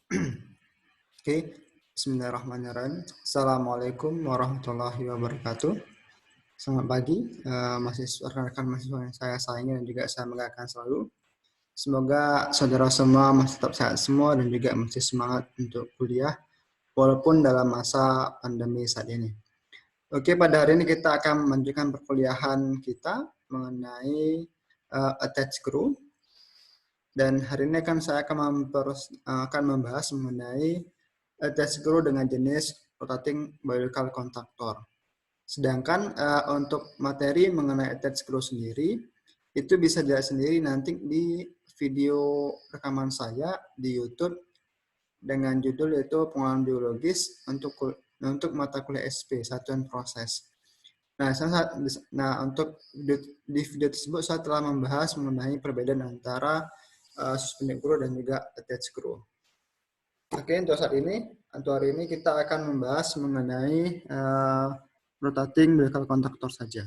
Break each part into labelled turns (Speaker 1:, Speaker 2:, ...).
Speaker 1: Oke, Bismillahirrahmanirrahim. Assalamualaikum warahmatullahi wabarakatuh. Selamat pagi, mahasiswa rekan mahasiswa yang saya sayangi dan juga saya banggakan selalu. Semoga saudara semua masih tetap sehat semua dan juga masih semangat untuk kuliah walaupun dalam masa pandemi saat ini. Oke, pada hari ini kita akan melanjutkan perkuliahan kita mengenai attached group. Dan hari ini saya akan membahas mengenai attached group dengan jenis rotating biological contactor. Sedangkan untuk materi mengenai attached group sendiri, itu bisa dilihat sendiri nanti di video rekaman saya di YouTube dengan judul yaitu pengolahan biologis untuk mata kuliah SP, satuan proses. Untuk di video tersebut saya telah membahas mengenai perbedaan antara suspended group dan juga attached group. Oke, untuk hari ini kita akan membahas mengenai rotating biological contactor saja.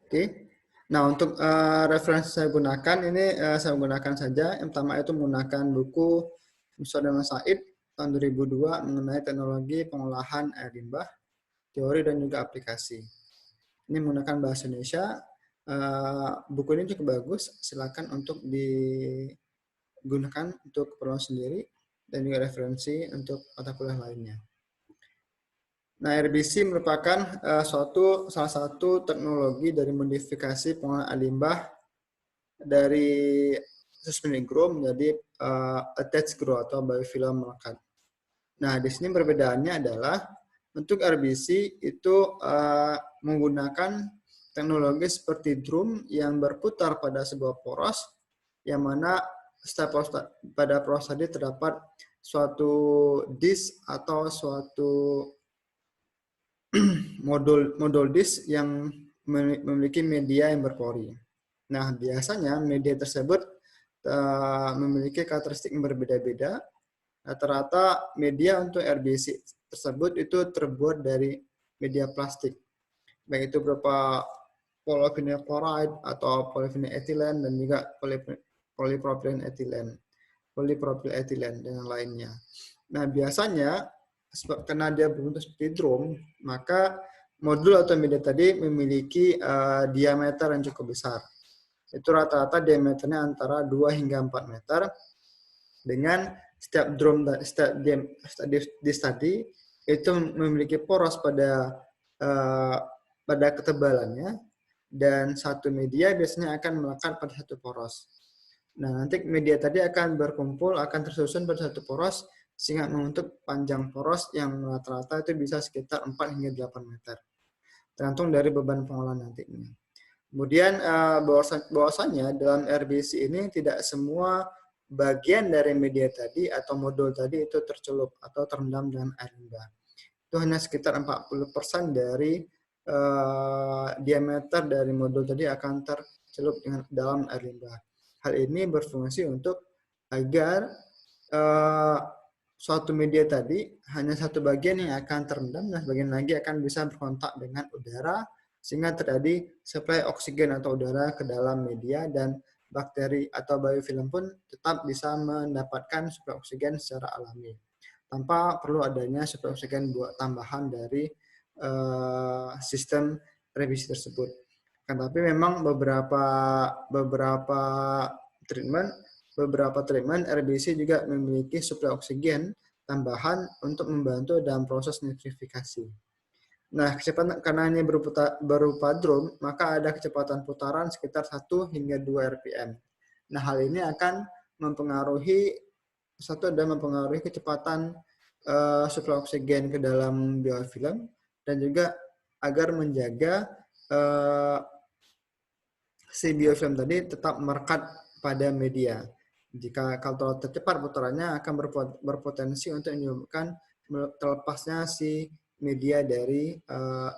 Speaker 1: Oke, nah untuk referensi saya gunakan saya gunakan saja. Yang pertama itu menggunakan buku Musodama Said tahun 2002 mengenai teknologi pengolahan air limbah, teori dan juga aplikasi. Ini menggunakan bahasa Indonesia. Buku ini cukup bagus, silakan untuk digunakan untuk keperluan sendiri dan juga referensi untuk mata kuliah lainnya. Nah, RBC merupakan salah satu teknologi dari modifikasi pengolahan air limbah dari suspended group menjadi attached group atau biofilm melekat. Nah, di sini perbedaannya adalah untuk RBC itu menggunakan teknologi seperti drum yang berputar pada sebuah poros, yang mana pada poros tadi terdapat suatu disk atau suatu modul disk yang memiliki media yang berpori. Nah, biasanya media tersebut memiliki karakteristik yang berbeda-beda. Rata-rata media untuk RBC tersebut itu terbuat dari media plastik, baik itu berupa polyvinyl chloride atau polyvinyl ethylene dan juga polypropylen ethylene dan yang lainnya. Nah, biasanya karena dia berbentuk seperti drum, maka modul atau media tadi memiliki diameter yang cukup besar. Itu rata-rata diameternya antara 2 hingga 4 meter. Dengan setiap disk tadi itu memiliki poros pada ketebalannya, dan satu media biasanya akan melekat pada satu poros. Nah, nanti media tadi akan berkumpul, akan tersusun pada satu poros, sehingga membentuk panjang poros yang rata-rata itu bisa sekitar 4 hingga 8 meter. Tergantung dari beban pengolahan nantinya. Kemudian bahwasanya dalam RBC ini tidak semua bagian dari media tadi atau modul tadi itu tercelup atau terendam dengan air limbah. Itu hanya sekitar 40% dari diameter dari modul tadi akan tercelup dengan dalam air limbah. Hal ini berfungsi untuk agar suatu media tadi hanya satu bagian yang akan terendam dan bagian lagi akan bisa berkontak dengan udara sehingga terjadi suplai oksigen atau udara ke dalam media, dan bakteri atau biofilm pun tetap bisa mendapatkan suplai oksigen secara alami tanpa perlu adanya suplai oksigen buat tambahan dari sistem revisi tersebut. Tapi memang beberapa treatment RBC juga memiliki suplai oksigen tambahan untuk membantu dalam proses nitrifikasi. Nah, kecepatan karena ini berupa drum, maka ada kecepatan putaran sekitar 1 hingga 2 rpm. Nah, hal ini akan mempengaruhi kecepatan suplai oksigen ke dalam biofilm, dan juga agar menjaga si biofilm tadi tetap merekat pada media. Kalau tercepat putarannya akan berpotensi untuk menyebabkan terlepasnya si media dari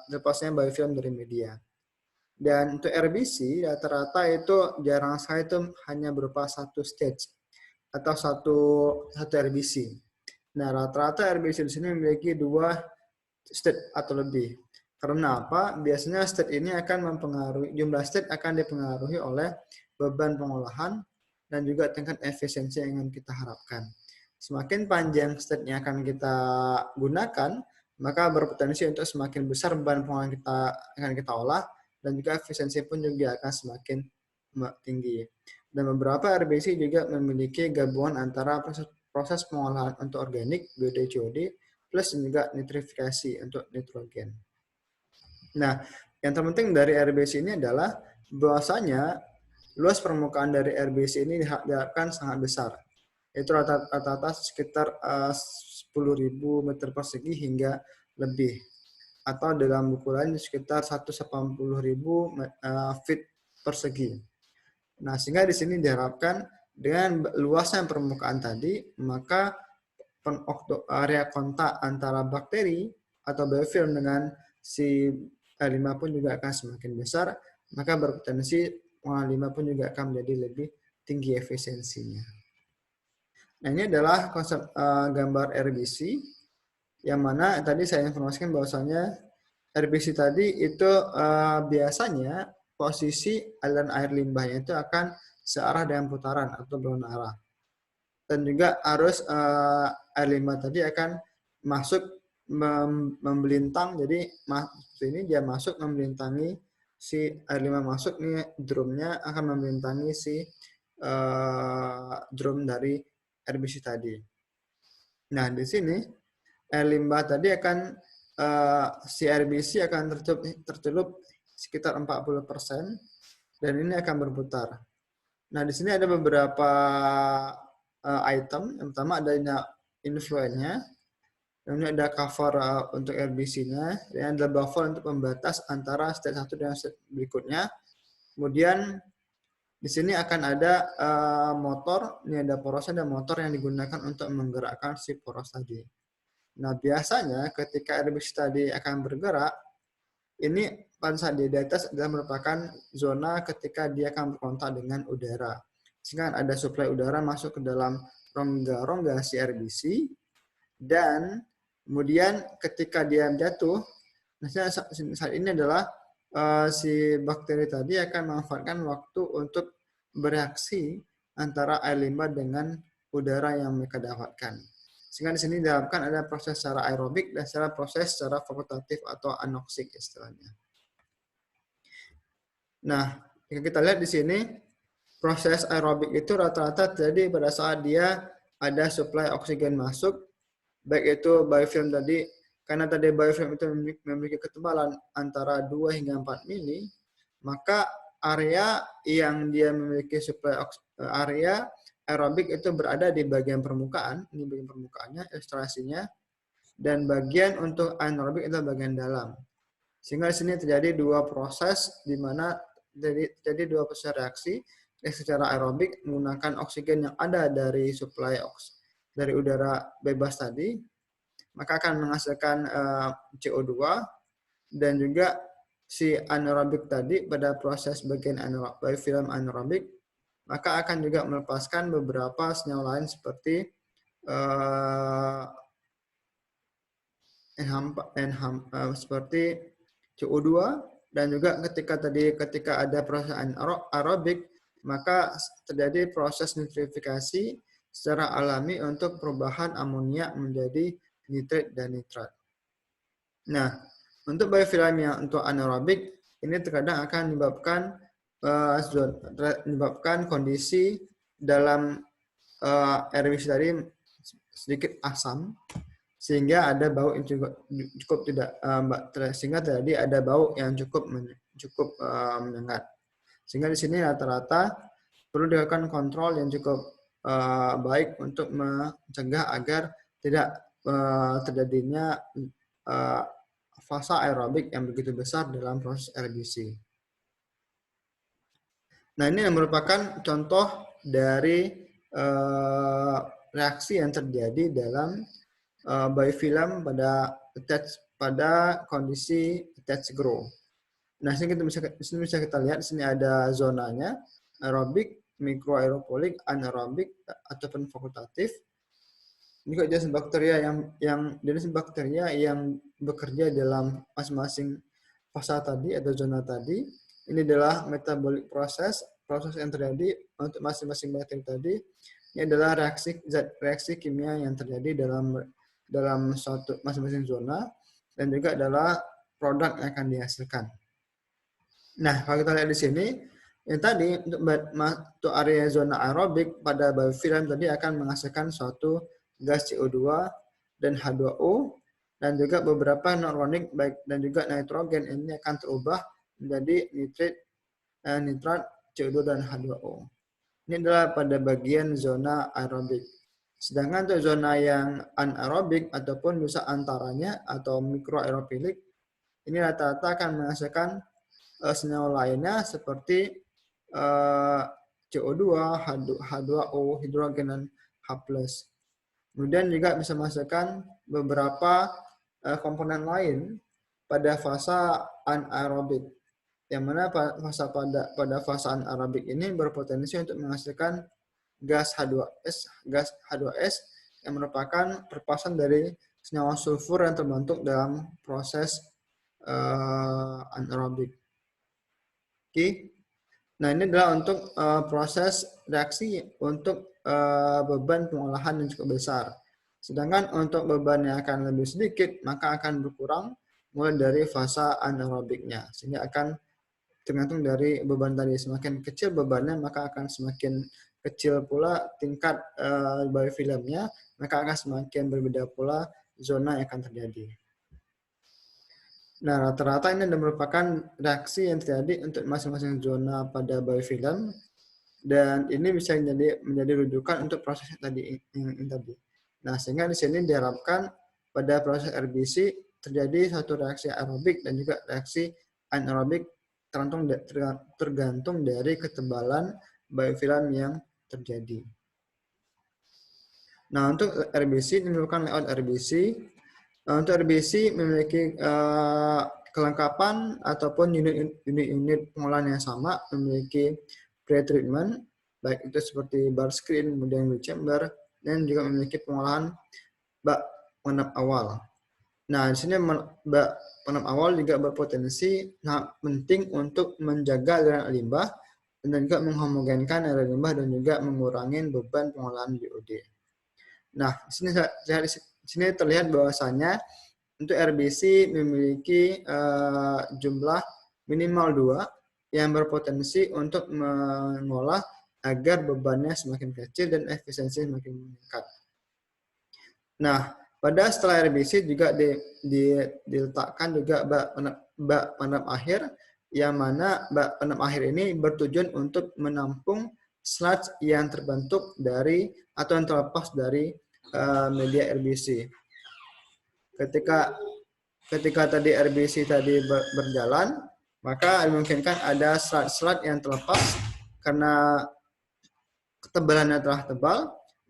Speaker 1: lepasnya biofilm dari media. Dan untuk RBC rata-rata itu jarang sekali itu hanya berupa satu stage atau satu RBC. Nah, rata-rata RBC di sini memiliki 2 stage atau lebih. Karena apa? Biasanya state ini akan mempengaruhi, jumlah state akan dipengaruhi oleh beban pengolahan, dan juga tingkat efisiensi yang ingin kita harapkan. Semakin panjang state-nya akan kita gunakan, maka berpotensi untuk semakin besar beban pengolahan kita akan kita olah, dan juga efisiensi pun juga akan semakin tinggi. Dan beberapa RBC juga memiliki gabungan antara proses pengolahan untuk organik, BOD, COD, plus juga nitrifikasi untuk nitrogen. Nah, yang terpenting dari RBC ini adalah bahwasanya luas permukaan dari RBC ini diharapkan sangat besar. Itu rata-rata sekitar 10.000 meter persegi hingga lebih. Atau dalam buku lain sekitar 180.000 feet persegi. Nah, sehingga di sini diharapkan dengan luasnya permukaan tadi, maka area kontak antara bakteri atau biofilm dengan si L5 pun juga akan semakin besar, maka berpotensi pengolahan limbah pun juga akan menjadi lebih tinggi efisiensinya. Nah, ini adalah konsep gambar RBC, yang mana tadi saya informasikan bahwasanya RBC tadi itu biasanya posisi aliran air limbahnya itu akan searah dengan putaran atau berlawanan arah. Dan juga arus air limbah tadi akan masuk membelintang, jadi ini dia masuk membelintangi si air limbah masuk nih, drumnya akan membelintangi si drum dari RBC tadi. Nah, di sini air limbah tadi akan si RBC akan tercelup sekitar 40%, dan ini akan berputar. Nah, di sini ada beberapa item. Yang pertama ada influennya, kemudian ada cover untuk RBC-nya, dan ada buffer untuk pembatas antara state 1 dan state berikutnya. Kemudian di sini akan ada motor, ini ada poros, ada motor yang digunakan untuk menggerakkan si poros tadi. Nah, biasanya ketika RBC tadi akan bergerak, ini pada saat di atas adalah merupakan zona ketika dia akan berkontak dengan udara. Sehingga ada suplai udara masuk ke dalam rongga-rongga si RBC, dan kemudian ketika dia jatuh, saat ini adalah si bakteri tadi akan memanfaatkan waktu untuk bereaksi antara air limbah dengan udara yang mereka dapatkan. Sehingga di sini diharapkan ada proses secara aerobik dan secara proses secara fakultatif atau anoksik istilahnya. Nah, jika kita lihat di sini, proses aerobik itu rata-rata terjadi pada saat dia ada suplai oksigen masuk, baik itu biofilm tadi, karena tadi biofilm itu memiliki ketebalan antara 2 hingga 4 mili, maka area yang dia memiliki suplai area aerobik itu berada di bagian permukaan, ini bagian permukaannya, ilustrasinya, dan bagian untuk anaerobik itu bagian dalam. Sehingga di sini terjadi dua proses, di mana terjadi dua proses reaksi, secara aerobik menggunakan oksigen yang ada dari suplai dari udara bebas tadi, maka akan menghasilkan CO2, dan juga si anaerobik tadi pada proses bagian biofilm anaerobik, maka akan juga melepaskan beberapa senyawa lain seperti seperti CO2, dan juga ketika ada proses aerobik, maka terjadi proses nitrifikasi secara alami untuk perubahan amonia menjadi nitrit dan nitrat. Nah, untuk biofilm yang untuk anaerobik, ini terkadang akan menyebabkan kondisi dalam RBC tadi sedikit asam, sehingga ada bau yang cukup tidak sehingga terjadi ada bau yang cukup menyengat. Sehingga di sini rata-rata perlu dilakukan kontrol yang cukup baik untuk mencegah agar tidak terjadinya fase aerobik yang begitu besar dalam proses RBC. Nah, ini yang merupakan contoh dari reaksi yang terjadi dalam biofilm pada kondisi attach grow. Nah, sini bisa kita lihat, di sini ada zonanya, aerobik, mikroaeropolik, anaerobik, ataupun fakultatif. Ini juga jenis bakteria yang bekerja dalam masing-masing fase tadi atau zona tadi. Ini adalah metabolic process, proses yang terjadi untuk masing-masing bakteri tadi ini adalah reaksi kimia yang terjadi dalam suatu masing-masing zona dan juga adalah produk yang akan dihasilkan. Nah, kalau kita lihat di sini, yang tadi untuk area zona aerobik pada biofilm tadi akan menghasilkan suatu gas CO2 dan H2O dan juga beberapa non-organik baik dan juga nitrogen ini akan terubah menjadi nitrat, CO2 dan H2O. Ini adalah pada bagian zona aerobik. Sedangkan untuk zona yang anaerobik ataupun bisa antaranya atau mikroaerofilik ini rata-rata akan menghasilkan senyawa lainnya seperti CO2, H2O, hidrogen, dan H+. Kemudian juga bisa menghasilkan beberapa komponen lain pada fase anaerobik. Yang mana pada fase anaerobik ini berpotensi untuk menghasilkan gas H2S yang merupakan perpasan dari senyawa sulfur yang terbentuk dalam proses anaerobik. Oke. Nah, ini adalah untuk proses reaksi untuk beban pengolahan yang cukup besar. Sedangkan untuk beban yang akan lebih sedikit, maka akan berkurang mulai dari fase anaerobiknya. Sehingga akan tergantung dari beban tadi. Semakin kecil bebannya, maka akan semakin kecil pula tingkat biofilmnya, maka akan semakin berbeda pula zona yang akan terjadi. Nah, rata-rata ini merupakan reaksi yang terjadi untuk masing-masing zona pada biofilm, dan ini bisa menjadi rujukan untuk proses tadi. Nah, sehingga di sini diharapkan pada proses RBC terjadi satu reaksi aerobik dan juga reaksi anaerobik tergantung dari ketebalan biofilm yang terjadi. Nah, untuk RBC, ini merupakan layout RBC. Untuk RBC memiliki kelengkapan ataupun unit pengolahan yang sama, memiliki pre-treatment, baik itu seperti bar screen, kemudian wheel chamber, dan juga memiliki pengolahan bak pengendap awal. Nah, di sini bak pengendap awal juga berpotensi sangat penting untuk menjaga aliran limbah dan juga menghomogenkan aliran limbah dan juga mengurangi beban pengolahan BOD. Nah, di sini terlihat bahwasanya untuk RBC memiliki jumlah minimal 2 yang berpotensi untuk mengolah agar bebannya semakin kecil dan efisiensi semakin meningkat. Nah, setelah RBC juga diletakkan juga bak pengendap akhir, yang mana bak pengendap akhir ini bertujuan untuk menampung sludge yang terbentuk dari atau yang terlepas dari media RBC. Ketika tadi RBC tadi berjalan, maka dimungkinkan ada sludge yang terlepas karena ketebalannya telah tebal,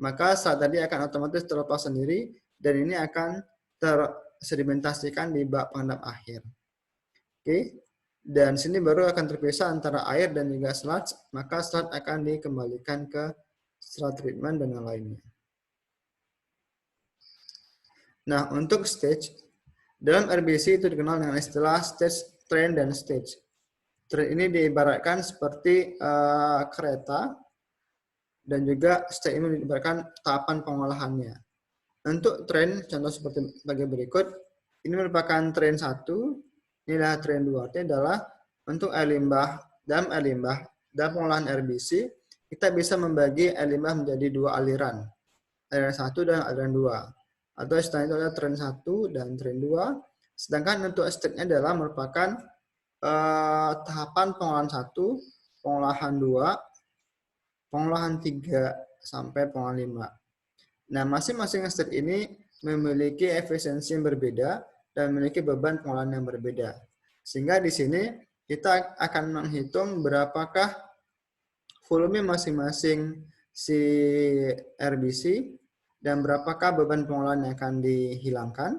Speaker 1: maka sludge tadi akan otomatis terlepas sendiri dan ini akan tersedimentasikan di bak pengendap akhir. Oke. Dan sini baru akan terpisah antara air dan juga sludge, maka sludge akan dikembalikan ke setelah treatment dan yang lainnya. Nah, untuk stage, dalam RBC itu dikenal dengan istilah stage, train, dan stage. Train ini diibaratkan seperti kereta, dan juga stage ini diibaratkan tahapan pengolahannya. Untuk train, contoh seperti bagi berikut, ini merupakan train 1, inilah train 2, artinya adalah untuk air limbah, dalam pengolahan RBC, kita bisa membagi air limbah menjadi 2 aliran, aliran 1 dan aliran 2. Atau istilahnya itu adalah train 1 dan train 2. Sedangkan untuk stage-nya adalah merupakan tahapan pengolahan 1, pengolahan 2, pengolahan 3, sampai pengolahan 5. Nah, masing-masing stage ini memiliki efisiensi yang berbeda dan memiliki beban pengolahan yang berbeda. Sehingga di sini kita akan menghitung berapakah volume masing-masing si RBC dan berapakah beban pengolahan yang akan dihilangkan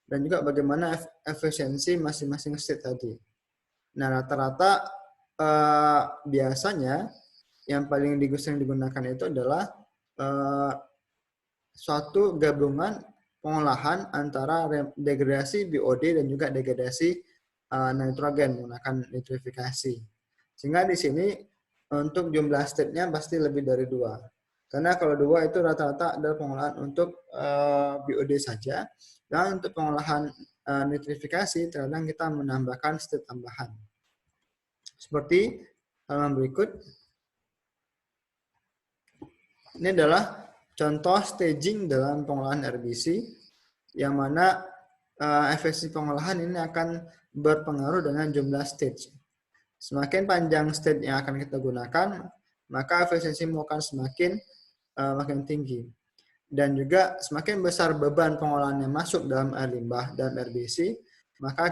Speaker 1: dan juga bagaimana efisiensi masing-masing state tadi. Nah, rata-rata biasanya yang paling sering digunakan itu adalah suatu gabungan pengolahan antara degradasi BOD dan juga degradasi nitrogen menggunakan nitrifikasi. Sehingga di sini untuk jumlah step-nya pasti lebih dari 2. Karena kalau 2 itu rata-rata adalah pengolahan untuk BOD saja. Dan untuk pengolahan nitrifikasi, terkadang kita menambahkan step tambahan. Seperti halaman berikut. Ini adalah contoh staging dalam pengolahan RBC, yang mana efisiensi pengolahan ini akan berpengaruh dengan jumlah stage. Semakin panjang stage yang akan kita gunakan, maka efisiensimu akan semakin makin tinggi. Dan juga semakin besar beban pengolahan yang masuk dalam air limbah dan RBC, maka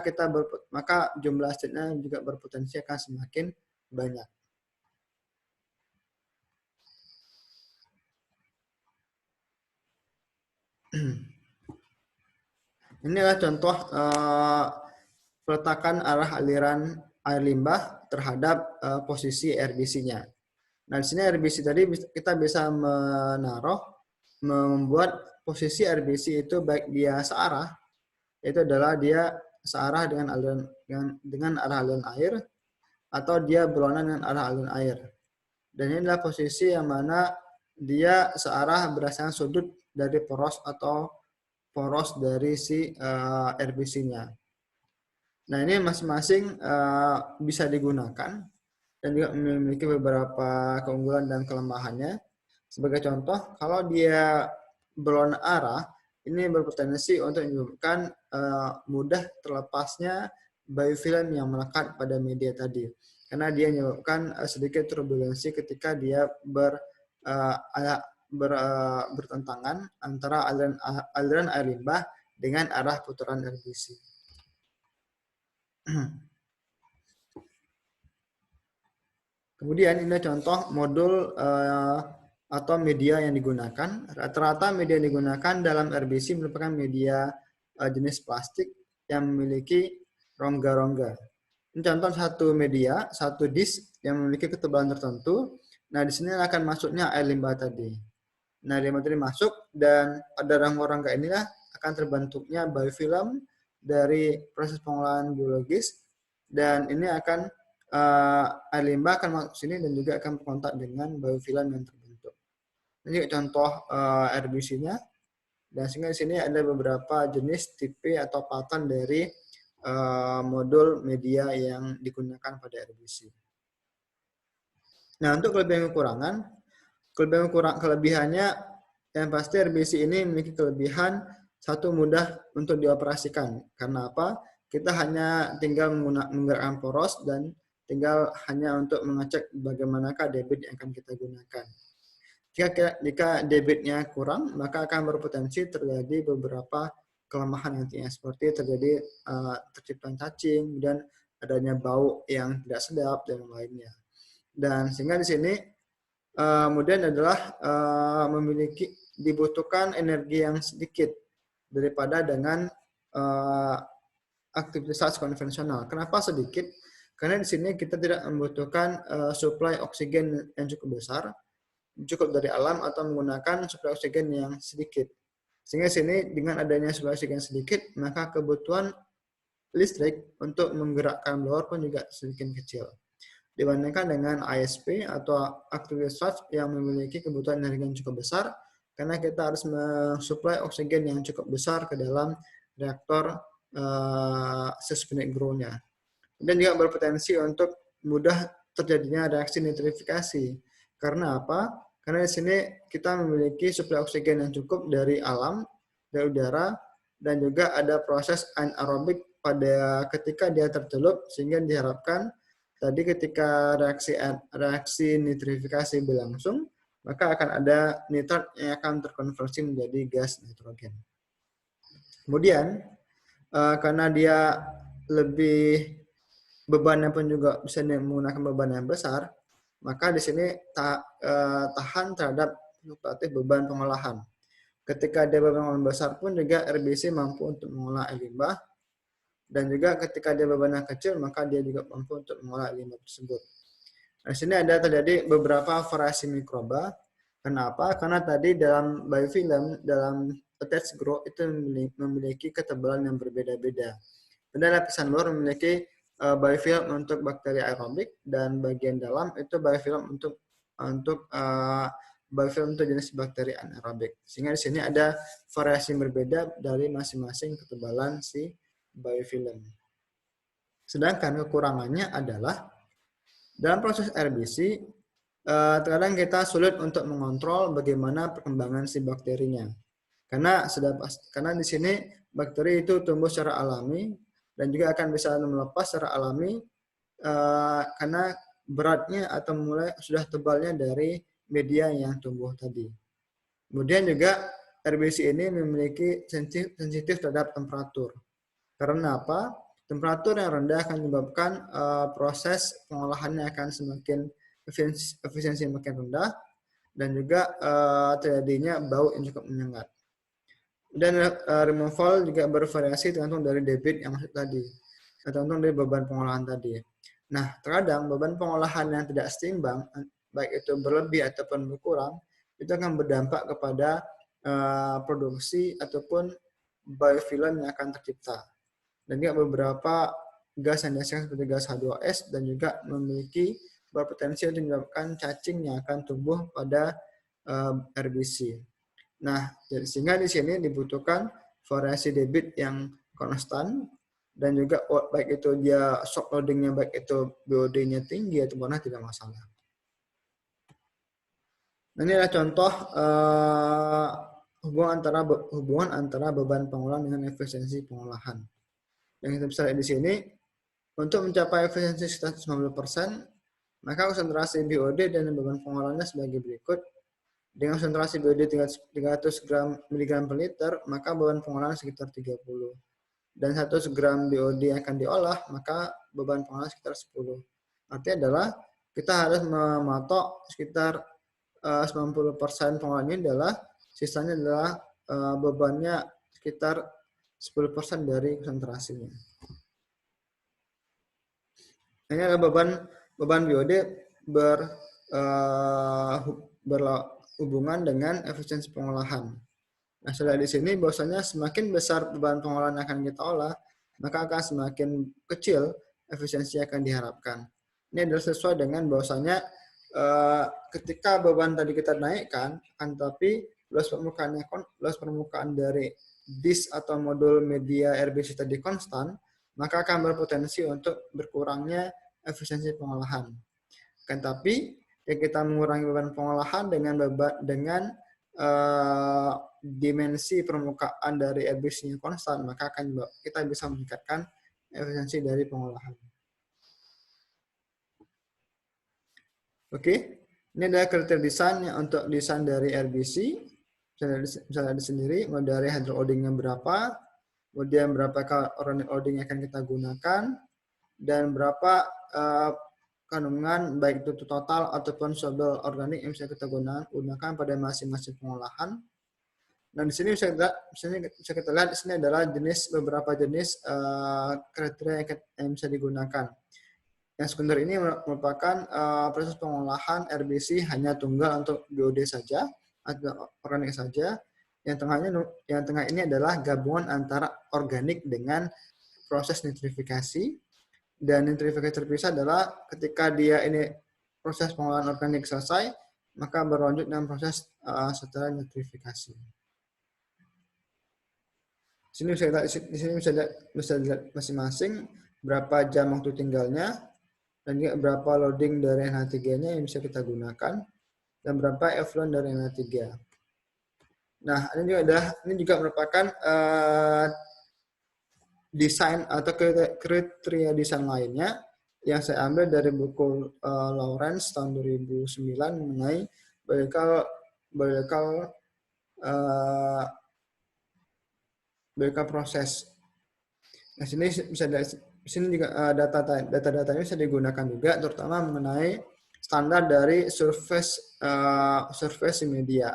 Speaker 1: jumlah stage-nya juga berpotensi akan semakin banyak. Ini adalah contoh peletakan arah aliran air limbah terhadap posisi RBC-nya. Nah, di sini RBC tadi kita bisa membuat posisi RBC itu baik dia searah, yaitu adalah dia searah dengan arah aliran air, atau dia berlawanan dengan arah aliran air. Dan ini adalah posisi yang mana dia searah berdasarkan sudut dari poros atau poros dari si RBC-nya. Nah, ini masing-masing bisa digunakan dan juga memiliki beberapa keunggulan dan kelemahannya. Sebagai contoh, kalau dia berlawanan arah, ini berpotensi untuk menyebabkan mudah terlepasnya biofilm yang melekat pada media tadi. Karena dia menyebabkan sedikit turbulensi ketika dia bertentangan antara aliran air limbah dengan arah putaran RBC. Kemudian ini contoh modul atau media yang digunakan. Rata-rata media yang digunakan dalam RBC merupakan media jenis plastik yang memiliki rongga-rongga. Ini contoh satu media, satu disk yang memiliki ketebalan tertentu. Nah, di sini akan masuknya air limbah tadi. Nah, air limbah tadi masuk dan pada rongga-rongga inilah akan terbentuknya biofilm dari proses pengolahan biologis, dan ini akan air limbah akan masuk sini dan juga akan berkontak dengan biofilm yang terbentuk. Ini contoh RBC-nya, dan sehingga di sini ada beberapa jenis tipe atau pattern dari modul media yang digunakan pada RBC. Nah, untuk kelebihannya yang pasti RBC ini memiliki kelebihan satu, mudah untuk dioperasikan. Karena apa? Kita hanya tinggal menggerakkan poros dan tinggal hanya untuk mengecek bagaimanakah debit yang akan kita gunakan. Jika debitnya kurang, maka akan berpotensi terjadi beberapa kelemahan nantinya, seperti terjadi tercipta cacing dan adanya bau yang tidak sedap dan lainnya. Dan sehingga di sini kemudian adalah dibutuhkan energi yang sedikit daripada dengan aktivitas konvensional. Kenapa sedikit? Karena di sini kita tidak membutuhkan suplai oksigen yang cukup besar, cukup dari alam, atau menggunakan suplai oksigen yang sedikit. Sehingga sini dengan adanya suplai oksigen sedikit, maka kebutuhan listrik untuk menggerakkan blower pun juga sedikit kecil. Dibandingkan dengan ISP atau aktivitas yang memiliki kebutuhan energi yang cukup besar, karena kita harus mensuplai oksigen yang cukup besar ke dalam reaktor suspended grow-nya. Dan juga berpotensi untuk mudah terjadinya reaksi nitrifikasi. Karena apa? Karena di sini kita memiliki suplai oksigen yang cukup dari alam, dari udara, dan juga ada proses anaerobik pada ketika dia tercelup, sehingga diharapkan tadi ketika reaksi nitrifikasi berlangsung, maka akan ada nitrat yang akan terkonversi menjadi gas nitrogen. Kemudian, karena dia lebih bebannya pun juga bisa menggunakan beban yang besar, maka di sini tahan terhadap fluktuatif beban pengolahan. Ketika dia beban pengolahan besar pun juga RBC mampu untuk mengolah air limbah, dan juga ketika dia bebannya kecil, maka dia juga mampu untuk mengolah air limbah tersebut. Nah, di sini ada terjadi beberapa variasi mikroba. Kenapa? Karena tadi dalam biofilm, dalam attached grow itu memiliki ketebalan yang berbeda-beda. Pada lapisan luar memiliki biofilm untuk bakteri aerobik, dan bagian dalam itu biofilm untuk biofilm untuk jenis bakteri anaerobik. Sehingga di sini ada variasi berbeda dari masing-masing ketebalan si biofilm. Sedangkan kekurangannya adalah dalam proses RBC, terkadang kita sulit untuk mengontrol bagaimana perkembangan si bakterinya. Karena di sini bakteri itu tumbuh secara alami dan juga akan bisa melepas secara alami karena beratnya atau sudah tebalnya dari media yang tumbuh tadi. Kemudian juga RBC ini memiliki sensitif terhadap temperatur. Karena apa? Temperatur yang rendah akan menyebabkan proses pengolahannya akan semakin efisiensi makin rendah dan juga terjadinya bau yang cukup menyengat. Dan removal juga bervariasi tergantung dari debit yang masuk tadi, tergantung dari beban pengolahan tadi. Nah, terkadang beban pengolahan yang tidak seimbang, baik itu berlebih ataupun berkurang, itu akan berdampak kepada produksi ataupun biofilm yang akan tercipta. Dan juga beberapa gas yang dihasilkan seperti gas H2S dan juga memiliki berpotensi untuk menyebabkan cacing yang akan tumbuh pada RBC. Nah, sehingga di sini dibutuhkan variasi debit yang konstan dan juga baik itu dia shock loading-nya baik itu BOD-nya tinggi atau mana tidak masalah. Nah, ini adalah contoh hubungan antara beban pengolahan dengan efisiensi pengolahan. Yang kita bisa lihat di sini, untuk mencapai efisiensi sekitar 90%, maka konsentrasi BOD dan beban pengolahannya sebagai berikut. Dengan konsentrasi BOD 300 gram miligram per liter, maka beban pengolahan sekitar 30. Dan 100 gram BOD yang akan diolah, maka beban pengolahan sekitar 10. Artinya adalah kita harus mematok sekitar 90% pengolahan ini adalah, sisanya adalah bebannya sekitar 10% dari konsentrasinya. Ini adalah beban BOD berhubungan dengan efisiensi pengolahan. Nah, sudah di sini bahwasanya semakin besar beban pengolahan yang akan kita olah, maka akan semakin kecil efisiensi yang akan diharapkan. Ini adalah sesuai dengan bahwasanya ketika beban tadi kita naikkan, tapi luas permukaan dari disk atau modul media RBC tadi konstan, maka akan berpotensi untuk berkurangnya efisiensi pengolahan. Kan tapi kita mengurangi beban pengolahan dengan dimensi permukaan dari RBC-nya konstan, maka kita bisa meningkatkan efisiensi dari pengolahan. Oke, ini adalah kriteria desain untuk desain dari RBC. Bisa lihat sendiri, mau dari hydro loading-nya berapa, kemudian berapa organic loading yang akan kita gunakan, dan berapa kandungan baik itu total ataupun soluble organik yang bisa kita gunakan pada masing-masing pengolahan. Dan di sini bisa kita lihat di sini adalah beberapa jenis kriteria yang bisa digunakan. Yang sekunder ini merupakan proses pengolahan RBC hanya tunggal untuk BOD saja atau organik saja. Yang tengah ini adalah gabungan antara organik dengan proses nitrifikasi. Dan nitrifikasi terpisah adalah ketika dia ini proses pengolahan organik selesai, maka berlanjut dengan proses setelah nitrifikasi. Di sini bisa lihat masing-masing berapa jam waktu tinggalnya, dan juga berapa loading dari NH3-nya yang bisa kita gunakan, dan berapa effluent dari NH3. Nah, ini juga merupakan desain atau kriteria desain lainnya yang saya ambil dari buku Lawrence tahun 2009 mengenai biological proses. Nah, sini juga data-datanya bisa digunakan juga, terutama mengenai standar dari surface media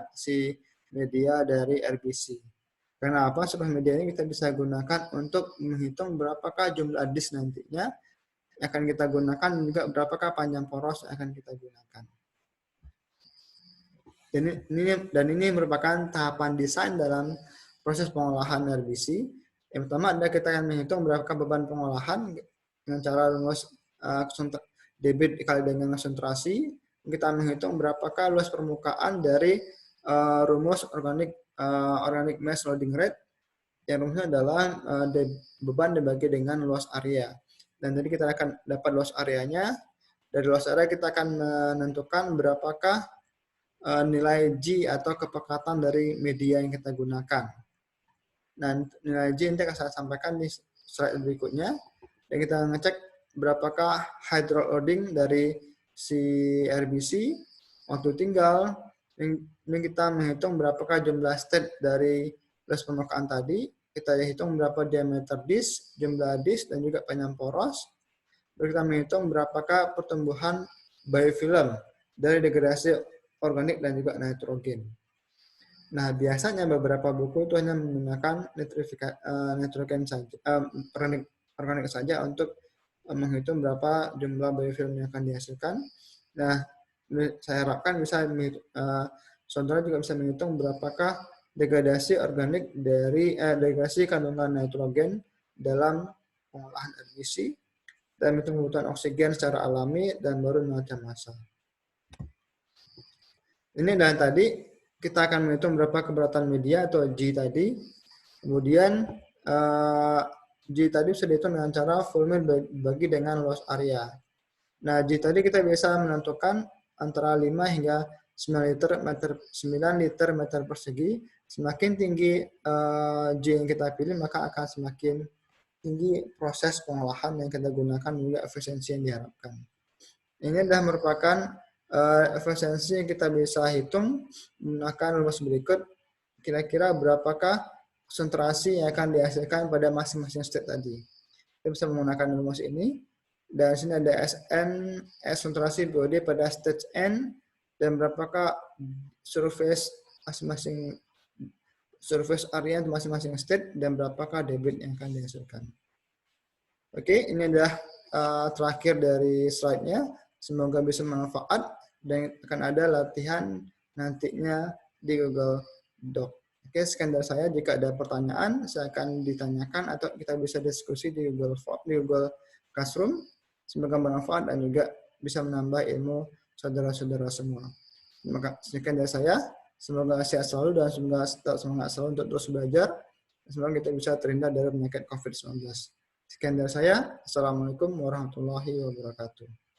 Speaker 1: dari RBC. Karena apa? Surface media ini kita bisa gunakan untuk menghitung berapakah jumlah disk nantinya yang akan kita gunakan, dan juga berapakah panjang poros yang akan kita gunakan. Dan ini merupakan tahapan desain dalam proses pengolahan RBC. Yang pertama adalah kita akan menghitung berapa beban pengolahan dengan cara rumus debit dikali dengan konsentrasi, kita menghitung berapakah luas permukaan dari rumus organic mass loading rate, yang rumusnya adalah beban dibagi dengan luas area. Dan tadi kita akan dapat luas areanya. Dari luas area kita akan menentukan berapakah nilai G atau kepekatan dari media yang kita gunakan. Nah, nilai G nanti akan saya sampaikan di slide berikutnya. Dan kita ngecek berapakah hydroloading dari si RBC waktu tinggal. Ini kita menghitung berapakah jumlah state dari luas permukaan tadi. Kita hitung berapa diameter disk, jumlah disk, dan juga panjang poros. Lalu kita menghitung berapakah pertumbuhan biofilm dari degradasi organik dan juga nitrogen. Nah, biasanya beberapa buku itu hanya menggunakan nitrogen saja, organik saja untuk menghitung berapa jumlah biofilm yang akan dihasilkan. Nah, saya harapkan bisa saudara juga bisa menghitung berapakah degradasi organik dari degradasi kandungan nitrogen dalam pengolahan RBC dan menghitung kebutuhan oksigen secara alami dan baru mengajar massa. Ini dan tadi kita akan menghitung berapa keberatan media atau G tadi. Kemudian G tadi bisa dihitung dengan cara volume bagi dengan luas area. Nah, G tadi kita bisa menentukan antara 5 hingga 9 liter meter persegi. Semakin tinggi G yang kita pilih, maka akan semakin tinggi proses pengolahan yang kita gunakan juga efisiensi yang diharapkan. Ini adalah merupakan efisiensi yang kita bisa hitung menggunakan rumus berikut. Kira-kira berapakah konsentrasi yang akan dihasilkan pada masing-masing state tadi. Kita bisa menggunakan rumus ini. Dan sini ada Sn, konsentrasi BOD pada stage N, dan berapakah surface masing-masing surface area masing-masing state, dan berapakah debit yang akan dihasilkan. Oke, ini adalah terakhir dari slide-nya. Semoga bisa bermanfaat dan akan ada latihan nantinya di Google Doc. Oke, sekian dari saya. Jika ada pertanyaan, saya akan ditanyakan atau kita bisa diskusi di Google Classroom. Semoga bermanfaat dan juga bisa menambah ilmu saudara-saudara semua. Sekian dari saya. Semoga sehat selalu dan semoga tetap semangat selalu untuk terus belajar. Semoga kita bisa terhindar dari penyakit COVID-19. Sekian dari saya. Assalamualaikum warahmatullahi wabarakatuh.